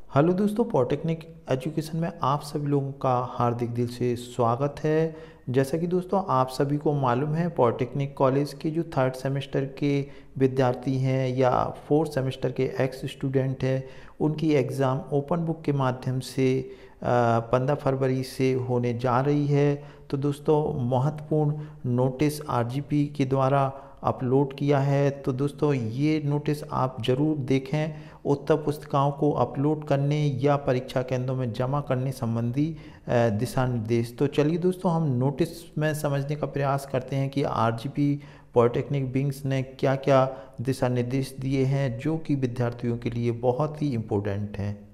Hello दोस्तों, polytechnic education में आप सभी लोगों का हार्दिक दिल से स्वागत है। जैसा कि दोस्तों आप सभी को मालूम है, पॉलिटेक्निक कॉलेज के जो थर्ड सेमेस्टर के विद्यार्थी हैं या फोर्थ सेमेस्टर के एक्स स्टूडेंट हैं, उनकी एग्ज़ाम ओपन बुक के माध्यम से 15 फरवरी से होने जा रही है। तो दोस्तों महत्वपूर्ण नोटिस आरजीपी के द्वारा अपलोड किया है। तो दोस्तों ये नोटिस आप ज़रूर देखें। उत्तर पुस्तिकाओं को अपलोड करने या परीक्षा केंद्रों में जमा करने संबंधी दिशा निर्देश। तो चलिए दोस्तों हम नोटिस में समझने का प्रयास करते हैं कि आरजीपी पॉलिटेक्निक विंग्स ने क्या क्या दिशा निर्देश दिए हैं जो कि विद्यार्थियों के लिए बहुत ही इम्पोर्टेंट हैं।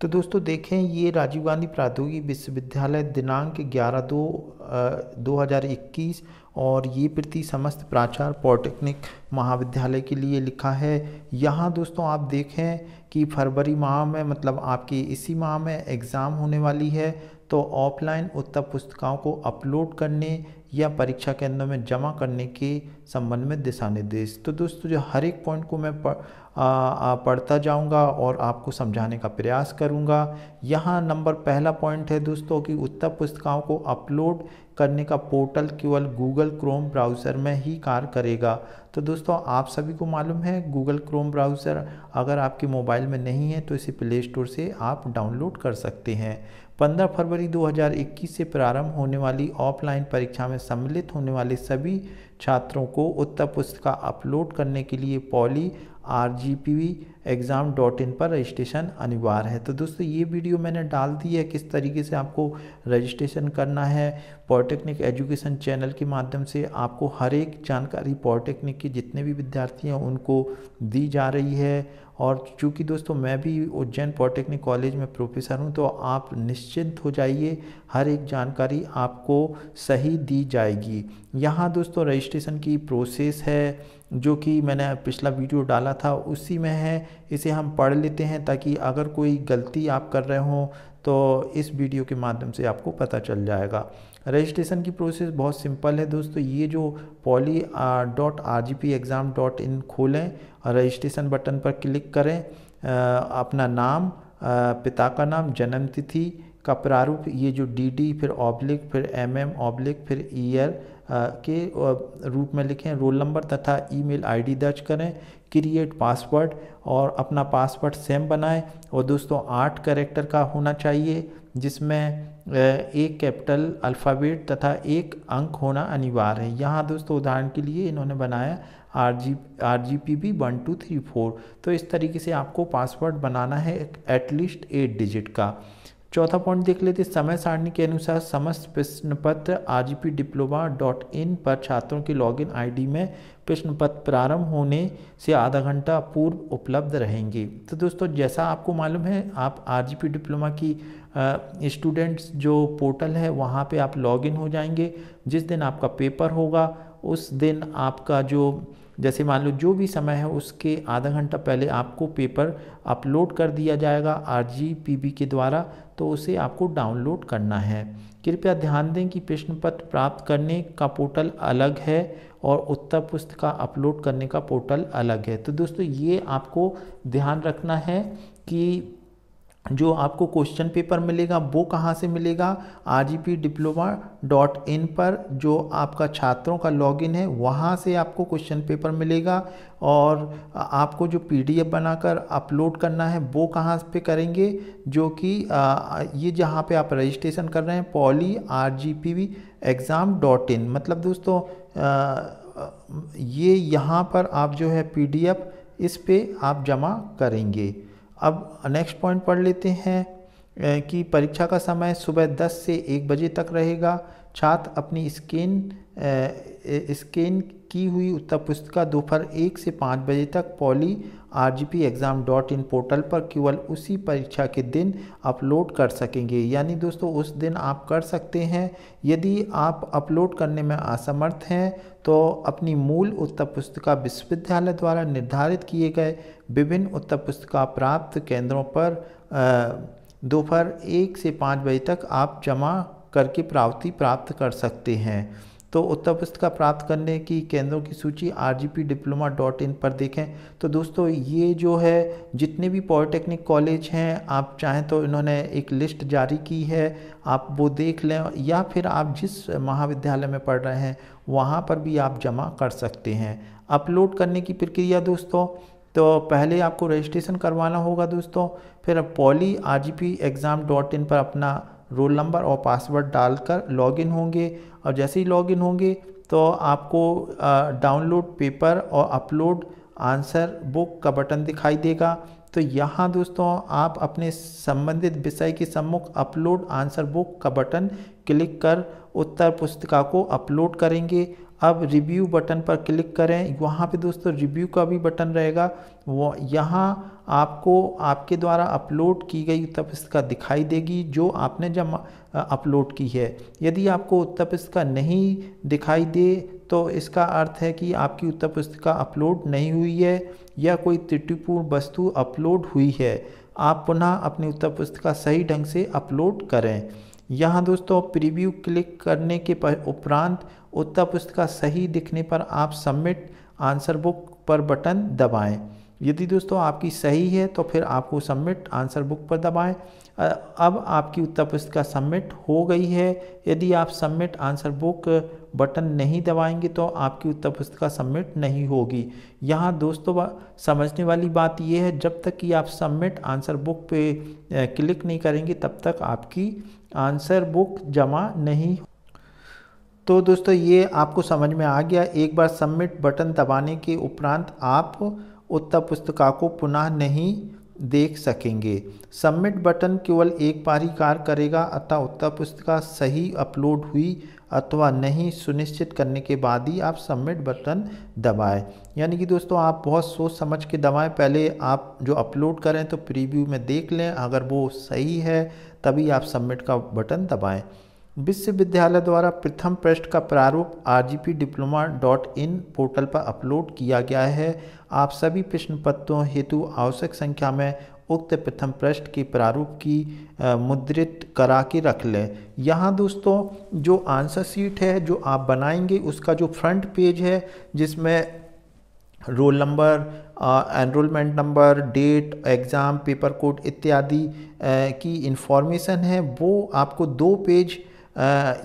तो दोस्तों देखें, ये राजीव गांधी प्रौद्योगिकी विश्वविद्यालय दिनांक 11/2/2021 और ये प्रति समस्त प्राचार्य पॉलिटेक्निक महाविद्यालय के लिए लिखा है। यहाँ दोस्तों आप देखें कि फरवरी माह में, मतलब आपकी इसी माह में एग्ज़ाम होने वाली है। तो ऑफलाइन उत्तर पुस्तिकाओं को अपलोड करने या परीक्षा केंद्रों में जमा करने के संबंध में दिशा निर्देश। तो दोस्तों जो हर एक पॉइंट को मैं पढ़ता जाऊंगा और आपको समझाने का प्रयास करूंगा। यहाँ नंबर पहला पॉइंट है दोस्तों कि उत्तर पुस्तिकाओं को अपलोड करने का पोर्टल केवल गूगल क्रोम ब्राउज़र में ही कार्य करेगा। तो दोस्तों आप सभी को मालूम है, गूगल क्रोम ब्राउज़र अगर आपके मोबाइल में नहीं है तो इसे प्ले स्टोर से आप डाउनलोड कर सकते हैं। 15 फरवरी 2021 से प्रारंभ होने वाली ऑफलाइन परीक्षा में सम्मिलित होने वाले सभी छात्रों को उत्तर पुस्तिका अपलोड करने के लिए पॉली rgpexam.in पर रजिस्ट्रेशन अनिवार्य है। तो दोस्तों ये वीडियो मैंने डाल दी है किस तरीके से आपको रजिस्ट्रेशन करना है। पॉलिटेक्निक एजुकेशन चैनल के माध्यम से आपको हर एक जानकारी पॉलिटेक्निक के जितने भी विद्यार्थी हैं उनको दी जा रही है। और चूँकि दोस्तों मैं भी उज्जैन पॉलिटेक्निक कॉलेज में प्रोफेसर हूं, तो आप निश्चिंत हो जाइए, हर एक जानकारी आपको सही दी जाएगी। यहाँ दोस्तों रजिस्ट्रेशन की प्रोसेस है जो कि मैंने पिछला वीडियो डाला था उसी में है। इसे हम पढ़ लेते हैं ताकि अगर कोई गलती आप कर रहे हों तो इस वीडियो के माध्यम से आपको पता चल जाएगा। रजिस्ट्रेशन की प्रोसेस बहुत सिंपल है दोस्तों। ये जो poly.rgpexam.in खोलें, रजिस्ट्रेशन बटन पर क्लिक करें, अपना नाम, पिता का नाम, जन्म तिथि का प्रारूप, ये जो डी फिर ऑब्लिक फिर ऑब्लिक फिर ईयर के रूप में लिखें, रोल नंबर तथा ईमेल आईडी दर्ज करें, क्रिएट पासवर्ड और अपना पासवर्ड सेम बनाएं। और दोस्तों 8 कैरेक्टर का होना चाहिए जिसमें एक कैपिटल अल्फ़ाबेट तथा एक अंक होना अनिवार्य है। यहाँ दोस्तों उदाहरण के लिए इन्होंने बनाया RGPB 1234। तो इस तरीके से आपको पासवर्ड बनाना है एटलीस्ट 8 डिजिट का। चौथा पॉइंट देख लेते, समय सारणी के अनुसार समस्त प्रश्न पत्र rgpdiploma.in पर छात्रों के लॉगिन आईडी में प्रश्न पत्र प्रारंभ होने से आधा घंटा पूर्व उपलब्ध रहेंगे। तो दोस्तों जैसा आपको मालूम है, आप आरजीपी डिप्लोमा की स्टूडेंट्स जो पोर्टल है वहाँ पे आप लॉगिन हो जाएंगे। जिस दिन आपका पेपर होगा उस दिन आपका जो, जैसे मान लो जो भी समय है उसके आधा घंटा पहले आपको पेपर अपलोड कर दिया जाएगा आरजीपीबी के द्वारा। तो उसे आपको डाउनलोड करना है। कृपया ध्यान दें कि प्रश्न पत्र प्राप्त करने का पोर्टल अलग है और उत्तर पुस्तिका अपलोड करने का पोर्टल अलग है। तो दोस्तों ये आपको ध्यान रखना है कि जो आपको क्वेश्चन पेपर मिलेगा वो कहाँ से मिलेगा, rgpdiploma.in पर जो आपका छात्रों का लॉगिन है वहाँ से आपको क्वेश्चन पेपर मिलेगा। और आपको जो पीडीएफ बनाकर अपलोड करना है वो कहाँ पे करेंगे, जो कि ये जहाँ पे आप रजिस्ट्रेशन कर रहे हैं poly.rgpexam.in, मतलब दोस्तों ये यहाँ पर आप जो है पीडीएफ इस पे आप जमा करेंगे। अब नेक्स्ट पॉइंट पढ़ लेते हैं कि परीक्षा का समय सुबह 10 से 1 बजे तक रहेगा। छात्र अपनी स्कैन की हुई उत्तर पुस्तिका दोपहर 1 से 5 बजे तक poly.rgpexam.in पोर्टल पर केवल उसी परीक्षा के दिन अपलोड कर सकेंगे। यानी दोस्तों उस दिन आप कर सकते हैं। यदि आप अपलोड करने में असमर्थ हैं तो अपनी मूल उत्तर पुस्तिका विश्वविद्यालय द्वारा निर्धारित किए गए विभिन्न उत्तर पुस्तिका प्राप्त केंद्रों पर दोपहर 1 से 5 बजे तक आप जमा करके पावती प्राप्त कर सकते हैं। तो उत्तर पुस्तिका प्राप्त करने की केंद्रों की सूची rgpdiploma.in पर देखें। तो दोस्तों ये जो है जितने भी पॉलिटेक्निक कॉलेज हैं, आप चाहें तो इन्होंने एक लिस्ट जारी की है, आप वो देख लें, या फिर आप जिस महाविद्यालय में पढ़ रहे हैं वहाँ पर भी आप जमा कर सकते हैं। अपलोड करने की प्रक्रिया दोस्तों, तो पहले आपको रजिस्ट्रेशन करवाना होगा दोस्तों, फिर poly.rgpexam.in पर अपना रोल नंबर और पासवर्ड डालकर लॉगिन होंगे, और जैसे ही लॉगिन होंगे तो आपको डाउनलोड पेपर और अपलोड आंसर बुक का बटन दिखाई देगा। तो यहाँ दोस्तों आप अपने संबंधित विषय के सम्मुख अपलोड आंसर बुक का बटन क्लिक कर उत्तर पुस्तिका को अपलोड करेंगे। अब रिव्यू बटन पर क्लिक करें, वहाँ पे दोस्तों रिव्यू का भी बटन रहेगा, वो यहाँ आपको आपके द्वारा अपलोड की गई उत्तर पुस्तिका दिखाई देगी जो आपने जब अपलोड की है। यदि आपको उत्तर पुस्तिका नहीं दिखाई दे तो इसका अर्थ है कि आपकी उत्तर पुस्तिका अपलोड नहीं हुई है या कोई त्रुटिपूर्ण वस्तु अपलोड हुई है। आप पुनः अपनी उत्तर पुस्तिका सही ढंग से अपलोड करें। यहाँ दोस्तों प्रीव्यू क्लिक करने के उपरांत उत्तर पुस्तिका सही दिखने पर आप सबमिट आंसर बुक पर बटन दबाएं। यदि दोस्तों आपकी सही है तो फिर आपको सबमिट आंसर बुक पर दबाएं। अब आपकी उत्तर पुस्तिका सबमिट हो गई है। यदि आप सबमिट आंसर बुक बटन नहीं दबाएंगे तो आपकी उत्तर पुस्तिका सबमिट नहीं होगी। यहाँ दोस्तों समझने वाली बात यह है, जब तक कि आप सबमिट आंसर बुक पे क्लिक नहीं करेंगे तब तक आपकी आंसर बुक जमा नहीं। तो दोस्तों ये आपको समझ में आ गया। एक बार सबमिट बटन दबाने के उपरांत आप उत्तर पुस्तिका को पुनः नहीं देख सकेंगे। सबमिट बटन केवल एक बार ही कार्य करेगा, अतः उत्तर पुस्तिका सही अपलोड हुई अथवा नहीं सुनिश्चित करने के बाद ही आप सबमिट बटन दबाएं। यानी कि दोस्तों आप बहुत सोच समझ के दबाएं। पहले आप जो अपलोड करें तो प्रीव्यू में देख लें, अगर वो सही है तभी आप सबमिट का बटन दबाएं। विश्वविद्यालय द्वारा प्रथम पृष्ठ का प्रारूप rgpdiploma.in पोर्टल पर अपलोड किया गया है। आप सभी प्रश्न पत्रों हेतु आवश्यक संख्या में उक्त प्रथम पृष्ठ के प्रारूप की मुद्रित करा के रख लें। यहाँ दोस्तों जो आंसर शीट है जो आप बनाएंगे उसका जो फ्रंट पेज है जिसमें roll number, enrolment number, date, exam, paper code इत्यादि की इंफॉर्मेशन है, वो आपको 2 पेज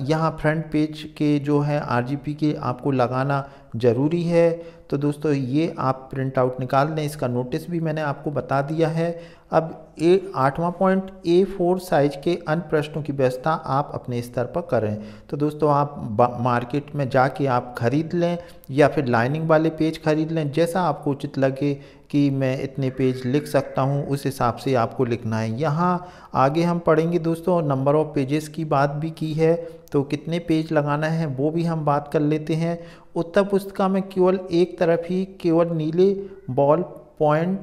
यहाँ फ्रंट पेज के जो है RGP के आपको लगाना ज़रूरी है। तो दोस्तों ये आप प्रिंट आउट निकाल लें, इसका नोटिस भी मैंने आपको बता दिया है। अब 8वां पॉइंट A4 साइज के अन्य प्रश्नों की व्यवस्था आप अपने स्तर पर करें। तो दोस्तों आप मार्केट में जाके आप खरीद लें या फिर लाइनिंग वाले पेज खरीद लें, जैसा आपको उचित लगे कि मैं इतने पेज लिख सकता हूं उस हिसाब से आपको लिखना है। यहाँ आगे हम पढ़ेंगे दोस्तों नंबर ऑफ पेजेस की बात भी की है, तो कितने पेज लगाना है वो भी हम बात कर लेते हैं। उत्तर पुस्तिका में केवल एक तरफ ही केवल नीले बॉल पॉइंट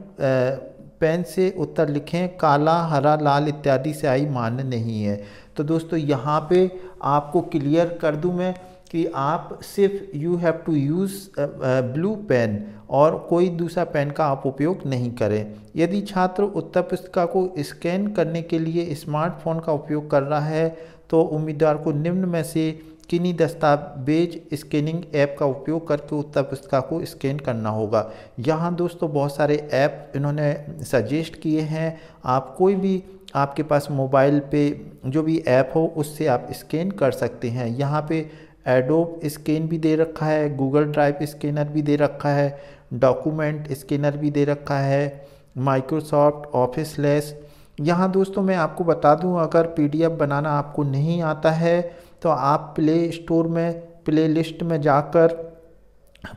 पेन से उत्तर लिखें, काला, हरा, लाल इत्यादि स्याही मान्य नहीं है। तो दोस्तों यहाँ पे आपको क्लियर कर दूं मैं कि आप सिर्फ you have to use blue pen और कोई दूसरा पेन का आप उपयोग नहीं करें। यदि छात्र उत्तर पुस्तिका को स्कैन करने के लिए स्मार्टफोन का उपयोग कर रहा है तो उम्मीदवार को निम्न में से किन्हीं दस्तावेज स्कैनिंग ऐप का उपयोग करके उत्तर पुस्तिका को स्कैन करना होगा। यहाँ दोस्तों बहुत सारे ऐप इन्होंने सजेस्ट किए हैं, आप कोई भी आपके पास मोबाइल पे जो भी ऐप हो उससे आप स्कैन कर सकते हैं। यहाँ पे एडोब स्कैन भी दे रखा है, गूगल ड्राइव स्कैनर भी दे रखा है, डॉक्यूमेंट स्कैनर भी दे रखा है, माइक्रोसॉफ्ट ऑफिस लेस। यहाँ दोस्तों मैं आपको बता दूँ, अगर PDF बनाना आपको नहीं आता है तो आप प्ले स्टोर में प्ले लिस्ट में जाकर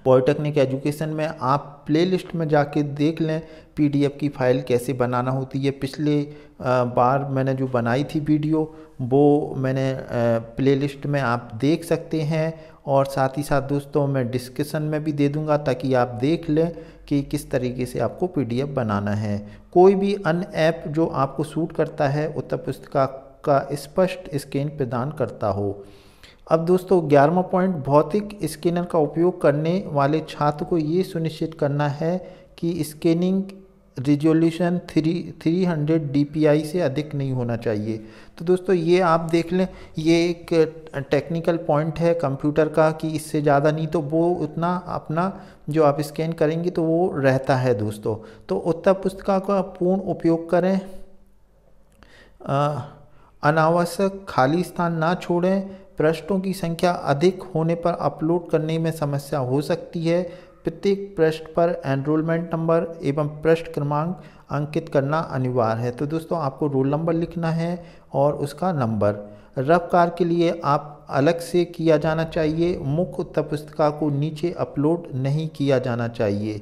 पॉलिटेक्निक एजुकेशन में आप प्ले लिस्ट में जाके देख लें PDF की फ़ाइल कैसे बनाना होती है। पिछले बार मैंने जो बनाई थी वीडियो वो मैंने प्ले लिस्ट में आप देख सकते हैं, और साथ ही साथ दोस्तों मैं डिस्क्रिप्शन में भी दे दूंगा ताकि आप देख लें कि किस तरीके से आपको PDF बनाना है। कोई भी अन्य ऐप जो आपको सूट करता है उत्तर पुस्तिका का स्पष्ट स्कैन प्रदान करता हो। अब दोस्तों 11वां पॉइंट, भौतिक स्कैनर का उपयोग करने वाले छात्र को ये सुनिश्चित करना है कि स्कैनिंग रिजोल्यूशन 300 DPI से अधिक नहीं होना चाहिए। तो दोस्तों ये आप देख लें, ये एक टेक्निकल पॉइंट है कंप्यूटर का कि इससे ज़्यादा नहीं तो वो उतना अपना जो आप स्कैन करेंगे तो वो रहता है दोस्तों। तो उत्तर पुस्तिका का पूर्ण उपयोग करें, अनावश्यक खाली स्थान ना छोड़ें, पृष्ठों की संख्या अधिक होने पर अपलोड करने में समस्या हो सकती है, प्रत्येक पृष्ठ पर एनरोलमेंट नंबर एवं पृष्ठ क्रमांक अंकित करना अनिवार्य है। तो दोस्तों आपको रोल नंबर लिखना है और उसका नंबर। रफ कार्य के लिए आप अलग से किया जाना चाहिए, मुख्य उत्तर पुस्तिका को नीचे अपलोड नहीं किया जाना चाहिए।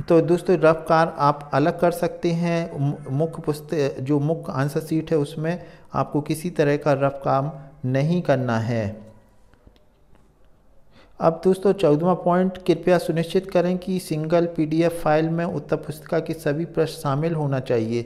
तो दोस्तों रफ कार्य आप अलग कर सकते हैं, मुख्य पुस्तक जो मुख्य आंसर शीट है उसमें आपको किसी तरह का रफ काम नहीं करना है। अब दोस्तों 14वां पॉइंट, कृपया सुनिश्चित करें कि सिंगल PDF फाइल में उत्तर पुस्तिका के सभी प्रश्न शामिल होना चाहिए।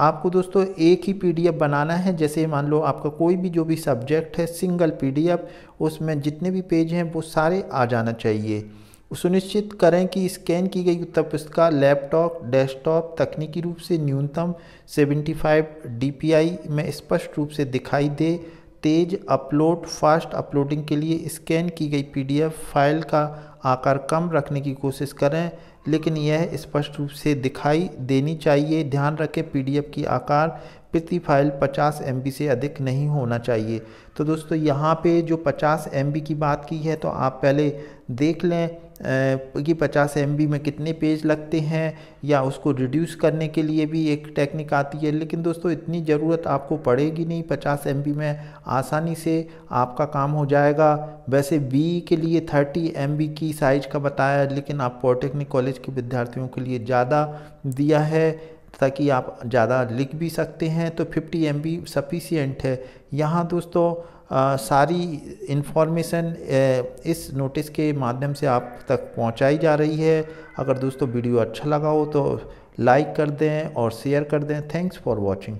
आपको दोस्तों एक ही PDF बनाना है, जैसे मान लो आपका कोई भी जो भी सब्जेक्ट है सिंगल PDF, उसमें जितने भी पेज हैं वो सारे आ जाना चाहिए। सुनिश्चित करें कि स्कैन की गई उत्तर पुस्तिका लैपटॉप, डेस्कटॉप तकनीकी रूप से न्यूनतम 75 DPI में स्पष्ट रूप से दिखाई दे। तेज अपलोड, फास्ट अपलोडिंग के लिए स्कैन की गई PDF फाइल का आकार कम रखने की कोशिश करें, लेकिन यह स्पष्ट रूप से दिखाई देनी चाहिए। ध्यान रखें PDF की आकार प्रति फाइल 50 MB से अधिक नहीं होना चाहिए। तो दोस्तों यहाँ पे जो 50 MB की बात की है तो आप पहले देख लें कि 50 MB में कितने पेज लगते हैं, या उसको रिड्यूस करने के लिए भी एक टेक्निक आती है, लेकिन दोस्तों इतनी ज़रूरत आपको पड़ेगी नहीं। 50 MB में आसानी से आपका काम हो जाएगा। वैसे BE के लिए 30 MB की साइज का बताया, लेकिन आप पॉलिटेक्निक कॉलेज के विद्यार्थियों के लिए ज़्यादा दिया है ताकि आप ज़्यादा लिख भी सकते हैं। तो 50 MB सफिशिएंट है। यहाँ दोस्तों सारी इन्फॉर्मेशन इस नोटिस के माध्यम से आप तक पहुंचाई जा रही है। अगर दोस्तों वीडियो अच्छा लगा हो तो लाइक कर दें और शेयर कर दें। Thanks for watching.